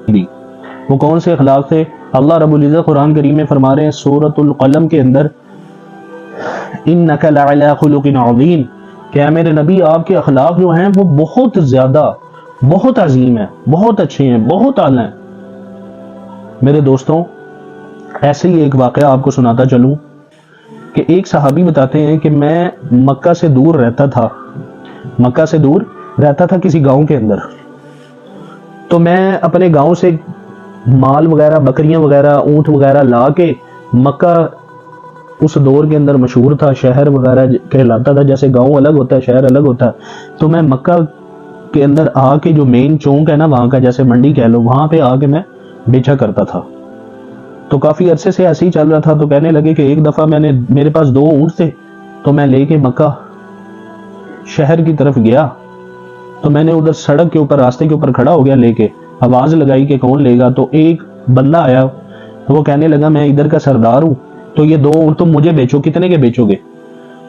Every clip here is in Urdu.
بھی۔ وہ کون سے اخلاق تھے؟ اللہ رب العزت قرآن کریم میں فرما رہے ہیں سورۃ القلم کے اندر اِنَّكَ لَعَلَىٰ خُلُقٍ عَظِيمٍ کہ اے میرے نبی آپ کے اخلاق جو ہیں وہ بہت زیادہ، بہت عظیم ہیں، بہت اچھے ہیں، بہت اعلیٰ ہیں۔ میرے دوستوں، ایسے ہی ایک واقعہ آپ کو سناتا چلوں کہ ایک صحابی بتاتے ہیں کہ میں مکہ سے دور رہتا تھا کسی گاؤں کے اندر، تو میں اپنے گاؤں سے مال وغیرہ، بکریاں وغیرہ، اونٹ وغیرہ لا کے مکہ اس دور کے اندر مشہور تھا، شہر وغیرہ کہلاتا تھا، جیسے گاؤں الگ ہوتا ہے شہر الگ ہوتا ہے، تو میں مکہ کے اندر آ کے جو مین چونک ہے نا وہاں کا، جیسے منڈی کہہ لو، وہاں پہ آ کے میں بیچا کرتا تھا۔ تو کافی عرصے سے ایسے ہی چل رہا تھا، تو کہنے لگے کہ ایک دفعہ میرے پاس 2 اونٹ تھے، تو میں لے کے مکہ شہر کی طرف گیا، تو میں نے ادھر سڑک کے اوپر، راستے کے اوپر کھڑا ہو گیا، لے کے آواز لگائی کہ کون لے گا، تو ایک بندہ آیا، وہ کہنے لگا میں ادھر کا سردار ہوں، تو یہ 2 اونٹ تم مجھے بیچو، کتنے کے بیچو گے؟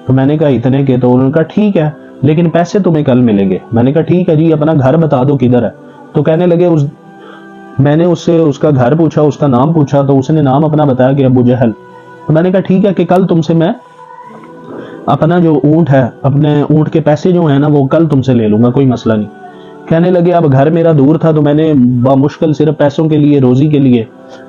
تو میں نے کہا اتنے کے، تو انہوں نے کہا ٹھیک ہے لیکن پیسے تمہیں کل ملیں گے۔ میں نے کہا ٹھیک ہے جی، اپنا گھر بتا دو کدھر ہے۔ تو کہنے لگے میں نے اس سے اس کا گھر پوچھا، اس کا نام پوچھا، تو اس نے نام اپنا بتایا کہ ابو جہل۔ تو میں نے کہا ٹھیک ہے کہ کل تم سے میں اپنا جو اونٹ ہے، اپنے اونٹ کے پیسے جو ہیں نا وہ کل تم سے لے لوں گا، کوئی مسئلہ نہیں۔ کہنے لگے اب گھر میرا دور تھا، تو میں نے بمشکل صرف پیسوں کے لیے، روزی کے لیے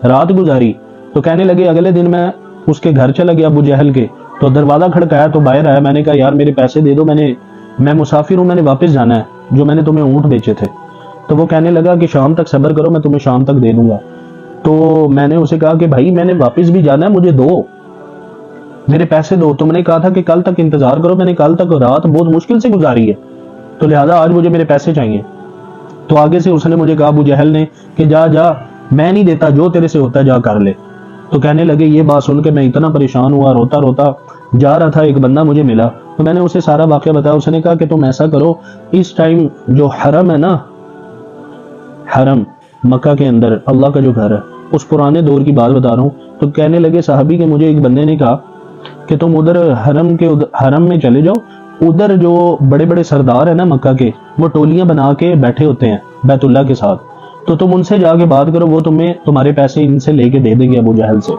رات گزاری۔ تو کہنے لگے اگلے دن میں اس کے گھر چلا گیا ابو جہل کے، تو دروازہ کھڑکایا تو باہر آیا، میں نے کہا یار میرے پیسے دے دو، میں مسافر ہوں، میں نے واپس جانا ہے، جو میں نے تمہیں اونٹ بیچے تھے۔ تو وہ کہنے لگا کہ شام تک صبر کرو، میں تمہیں شام تک دے دوں گا۔ تو میں نے اسے کہا کہ بھائی میں نے واپس بھی جانا ہے، مجھے دو، میرے پیسے دو، تم نے کہا تھا کہ کل تک انتظار کرو، میں نے کل تک رات بہت مشکل سے گزاری ہے، تو لہٰذا آج مجھے میرے پیسے چاہیے۔ تو آگے سے اس نے مجھے کہا ابو جہل نے کہ جا میں نہیں دیتا، جو تیرے سے ہوتا ہے جا کر لے۔ تو کہنے لگے یہ بات سن کے میں اتنا پریشان ہوا، روتا روتا جا رہا تھا، ایک بندہ مجھے ملا، تو میں نے اسے سارا واقعہ بتایا۔ اس نے کہا کہ تم ایسا کرو، اس ٹائم جو حرم ہے نا، حرم مکہ کے اندر اللہ کا جو گھر ہے، اس پرانے دور کی بات بتا رہا ہوں۔ تو کہنے لگے صحابی کہ مجھے ایک بندے نے کہا کہ تم ادھر حرم میں چلے جاؤ، ادھر جو بڑے بڑے سردار ہیں نا مکہ کے، وہ ٹولیاں بنا کے بیٹھے ہوتے ہیں بیت اللہ کے ساتھ، تو تم ان سے جا کے بات کرو، وہ تمہارے پیسے ان سے لے کے دے دیں گے ابو جہل سے۔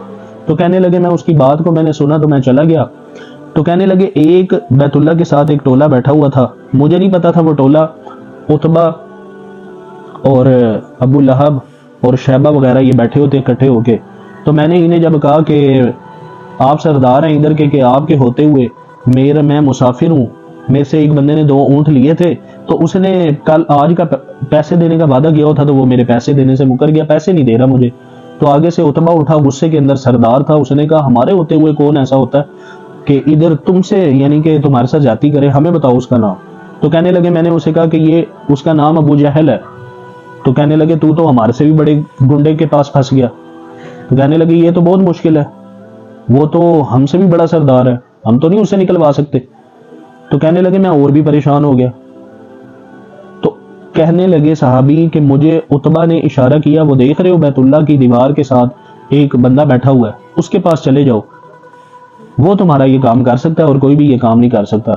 تو کہنے لگے میں اس کی بات کو میں نے سنا تو میں چلا گیا۔ تو کہنے لگے ایک بیت اللہ کے ساتھ ایک ٹولہ بیٹھا ہوا تھا، مجھے نہیں پتا تھا وہ ٹولہ عتبہ اور ابو لہب اور شیبہ وغیرہ یہ بیٹھے ہوتے اکٹھے ہو کے۔ تو میں نے انہیں جب کہا کہ آپ سردار ہیں ادھر کے، کہ آپ کے ہوتے ہوئے میں مسافر ہوں، میرے سے ایک بندے نے 2 اونٹ لیے تھے، تو اس نے آج کا پیسے دینے کا وعدہ کیا تھا، تو وہ میرے پیسے دینے سے مکر گیا، پیسے نہیں دے رہا مجھے۔ تو آگے سے عتبہ اٹھا، غصے کے اندر، سردار تھا، اس نے کہا ہمارے ہوتے ہوئے کون ایسا ہوتا ہے کہ ادھر تم سے، یعنی کہ تمہارے ساتھ جاتی کرے، ہمیں بتاؤ اس کا نام۔ تو کہنے لگے میں نے اسے کہا کہ یہ اس کا نام ابو جہل ہے۔ تو کہنے لگے تو ہمارے سے بھی بڑے گنڈے کے پاس پھنس گیا۔ تو کہنے لگے یہ تو بہت مشکل ہے، وہ تو ہم سے بھی بڑا سردار ہے، ہم تو نہیں اسے نکلوا سکتے۔ تو کہنے لگے میں اور بھی پریشان ہو گیا۔ تو کہنے لگے صحابی کہ مجھے عتبہ نے اشارہ کیا، وہ دیکھ رہے ہو بیت اللہ کی دیوار کے ساتھ ایک بندہ بیٹھا ہوا ہے، اس کے پاس چلے جاؤ، وہ تمہارا یہ کام کر سکتا ہے اور کوئی بھی یہ کام نہیں کر سکتا۔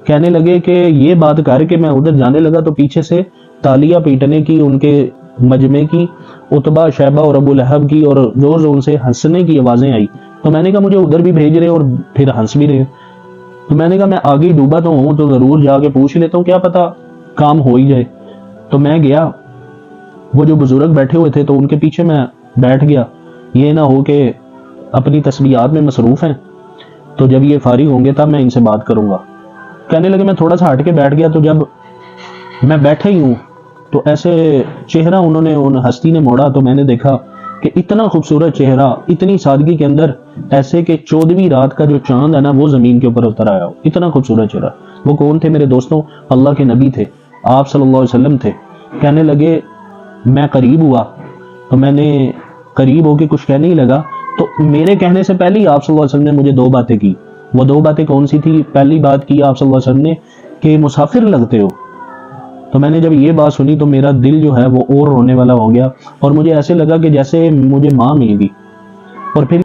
کہنے لگے کہ یہ بات کر کے میں ادھر جانے لگا تو پیچھے سے تالیاں پیٹنے کی، ان کے مجمع کی، عتبہ، شیبہ اور ابو لہب کی، اور زور زور سے ہنسنے کی آوازیں آئی۔ تو میں نے کہا مجھے ادھر بھی بھیج رہے اور پھر ہنس بھی رہے۔ تو میں نے کہا میں آگے ڈوبا تو ہوں، تو ضرور جا کے پوچھ لیتا ہوں، کیا پتا کام ہو ہی جائے۔ تو میں گیا، وہ جو بزرگ بیٹھے ہوئے تھے تو ان کے پیچھے میں بیٹھ گیا، یہ نہ ہو کہ اپنی تسبیحات میں مصروف ہیں، تو جب یہ فارغ ہوں گے تب میں ان سے بات کروں گا۔ کہنے لگے میں تھوڑا سا ہٹ کے بیٹھ گیا، تو جب میں بیٹھا ہی ہوں تو ایسے چہرہ ان ہستی نے موڑا، تو میں نے دیکھا کہ اتنا خوبصورت چہرہ، اتنی سادگی کے اندر، ایسے کہ 14ویں رات کا جو چاند ہے نا وہ زمین کے اوپر اتر آیا ہو، اتنا خوبصورت چہرہ۔ وہ کون تھے میرے دوستوں؟ اللہ کے نبی تھے، آپ صلی اللہ علیہ وسلم تھے۔ کہنے لگے میں قریب ہوا، تو میں نے قریب ہو کے کچھ کہنے ہی لگا، تو میرے کہنے سے پہلے ہی آپ صلی اللہ علیہ وسلم نے مجھے 2 باتیں کی۔ وہ 2 باتیں کون سی تھی؟ پہلی بات کی آپ صلی اللہ علیہ وسلم نے کہ مسافر لگتے ہو۔ تو میں نے جب یہ بات سنی تو میرا دل جو ہے وہ اور رونے والا ہو گیا، اور مجھے ایسے لگا کہ جیسے مجھے ماں مل گئی۔ اور پھر